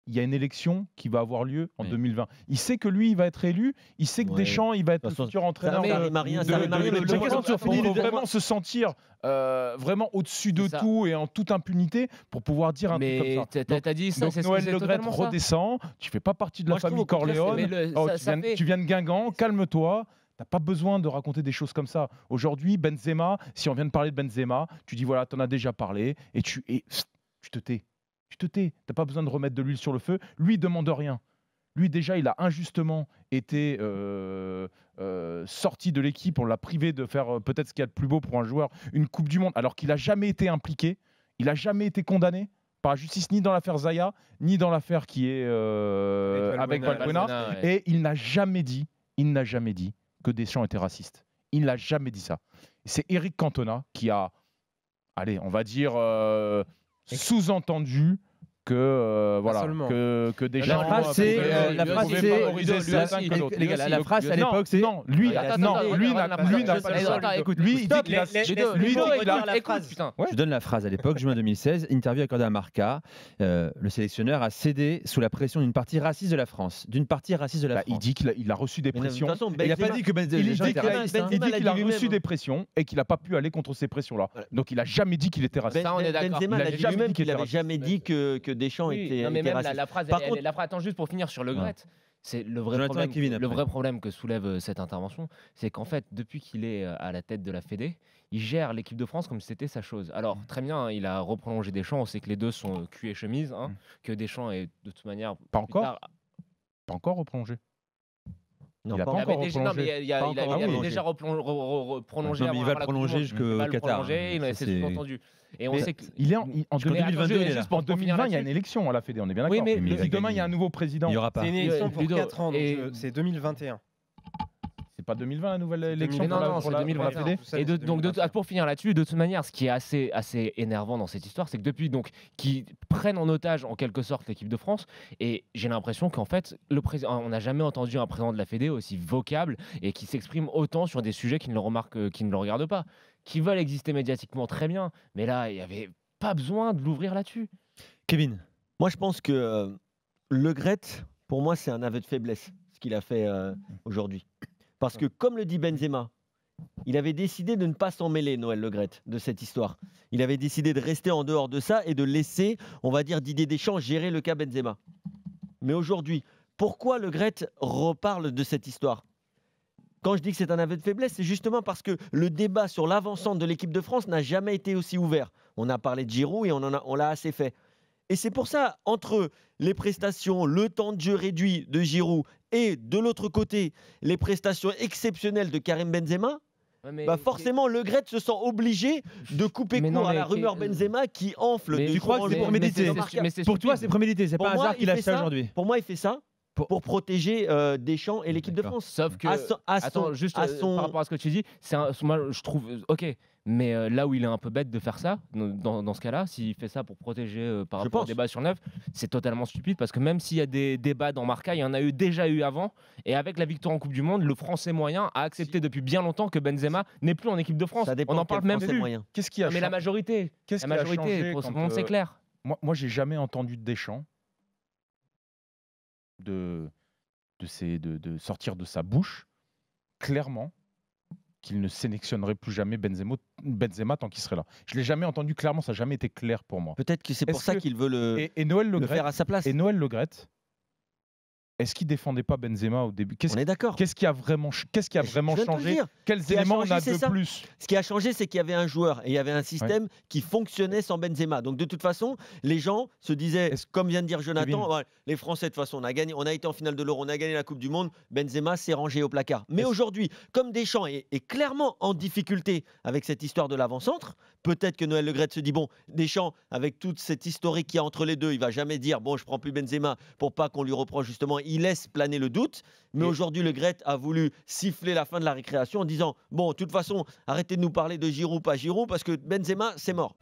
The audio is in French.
il y a une élection qui va avoir lieu en 2020. Il sait que lui, il va être élu. Il sait que Deschamps, il va être le futur entraîneur. Il faut vraiment se sentir vraiment au-dessus de tout et en toute impunité pour pouvoir dire un truc comme ça. T'as dit ça, donc Noël Le Graët redescend. Tu fais pas partie de la famille Corleone. Tu viens de Guingamp. Calme-toi. T'as pas besoin de raconter des choses comme ça. Aujourd'hui, Benzema, si on vient de parler de Benzema, tu dis voilà, t'en as déjà parlé et tu te tais. Tu te tais. T'as pas besoin de remettre de l'huile sur le feu. Lui, il demande rien. Lui, déjà, il a injustement été sorti de l'équipe. On l'a privé de faire peut-être ce qu'il y a de plus beau pour un joueur, une Coupe du Monde, alors qu'il n'a jamais été impliqué. Il n'a jamais été condamné par la justice, ni dans l'affaire Zaya, ni dans l'affaire qui est avec Valbuena. Et il n'a jamais dit que Deschamps était raciste. Il n'a jamais dit ça. C'est Eric Cantona qui a, allez, on va dire, sous-entendu que voilà que Deschamps. La phrase c'est la phrase à l'époque c'est non lui n'a pas écoute lui il dit qu'il a je donne la phrase à l'époque juin 2016 interview accordée à Marca le sélectionneur a cédé sous la pression d'une partie raciste de la France il dit qu'il a reçu des pressions il n'a pas dit que il dit qu'il a reçu des pressions et qu'il n'a pas pu aller contre ces pressions là donc il n'a jamais dit qu'il était raciste. Ça on est d'accord. Benzema a dit lui-même qu'il n'avait jamais dit que Deschamps était raciste. La phrase, attends juste pour finir sur Le Graët. C'est le vrai problème que soulève cette intervention, c'est qu'en fait, depuis qu'il est à la tête de la Fédé, il gère l'équipe de France comme si c'était sa chose. Alors, très bien, il a reprolongé Deschamps, on sait que les deux sont cul et chemise, que Deschamps est de toute manière... Pas encore reprolongé. Non, il avait déjà prolongé. Il va le prolonger jusqu'au Qatar. C'est sous-entendu. Et on sait qu'il est en 2022. En 2020, il y a une élection à la Fédé, on est bien d'accord. Oui, mais demain, il y a un nouveau président. Il n'y aura pas. C'est une élection pour 4 ans, donc c'est 2021. C'est pas 2020 la nouvelle élection pour la Fédé. Et donc pour finir là-dessus, de toute manière, ce qui est assez énervant dans cette histoire, c'est que depuis qu'ils prennent en otage en quelque sorte l'équipe de France, et j'ai l'impression qu'en fait, on n'a jamais entendu un président de la Fédé aussi vocable et qui s'exprime autant sur des sujets qui ne le regardent pas, qui veulent exister médiatiquement très bien, mais là, il n'y avait pas besoin de l'ouvrir là-dessus. Kevin, moi je pense que Le Graët, pour moi, c'est un aveu de faiblesse, ce qu'il a fait aujourd'hui. Parce que, comme le dit Benzema, il avait décidé de ne pas s'en mêler, Noël Le Graët, de cette histoire. Il avait décidé de rester en dehors de ça et de laisser, on va dire, Didier Deschamps gérer le cas Benzema. Mais aujourd'hui, pourquoi Le Graët reparle de cette histoire ? Quand je dis que c'est un aveu de faiblesse, c'est justement parce que le débat sur l'avancante de l'équipe de France n'a jamais été aussi ouvert. On a parlé de Giroud et on l'a assez fait. Et c'est pour ça, entre les prestations, le temps de jeu réduit de Giroud et de l'autre côté, les prestations exceptionnelles de Karim Benzema, forcément, Le Graët se sent obligé de couper court à la rumeur Benzema qui enfle. Tu crois que c'est prémédité ? Pour toi, c'est prémédité. C'est pas un hasard qu'il a fait ça aujourd'hui. Pour moi, il fait ça pour protéger Deschamps et l'équipe de France. Sauf que, par rapport à ce que tu dis, moi je trouve, ok, mais là où il est un peu bête de faire ça, dans ce cas-là, s'il fait ça pour protéger par rapport au débat sur Neuf, c'est totalement stupide parce que même s'il y a des débats dans Marca, il y en a déjà eu avant, et avec la victoire en Coupe du Monde, le Français moyen a accepté depuis bien longtemps que Benzema n'est plus en équipe de France. On n'en parle même plus. Qu'est-ce qui a Mais la majorité, pour ce monde, c'est clair. Moi, j'ai jamais entendu de Deschamps de sortir de sa bouche clairement qu'il ne sélectionnerait plus jamais Benzema tant qu'il serait là. Je l'ai jamais entendu clairement, ça n'a jamais été clair pour moi. Peut-être que c'est pour ça qu'il veut le faire à sa place. Et Noël Le Graët, est-ce qu'il défendait pas Benzema au début ? On est d'accord. Qu'est-ce qui a vraiment changé ? Quels éléments on a de plus ? Ce qui a changé, c'est qu'il y avait un joueur et il y avait un système qui fonctionnait sans Benzema. Donc de toute façon, les gens se disaient, comme vient de dire Jonathan, les Français de toute façon, on a été en finale de l'Euro, on a gagné la Coupe du Monde, Benzema s'est rangé au placard. Mais aujourd'hui, comme Deschamps est clairement en difficulté avec cette histoire de l'avant-centre, peut-être que Noël Le Graët se dit, bon, Deschamps, avec toute cette historique qu'il y a entre les deux, il va jamais dire, bon, je prends plus Benzema pour pas qu'on lui reproche justement. Il laisse planer le doute, mais aujourd'hui Le Graët a voulu siffler la fin de la récréation en disant bon, de toute façon, arrêtez de nous parler de Giroud, pas Giroud, parce que Benzema, c'est mort.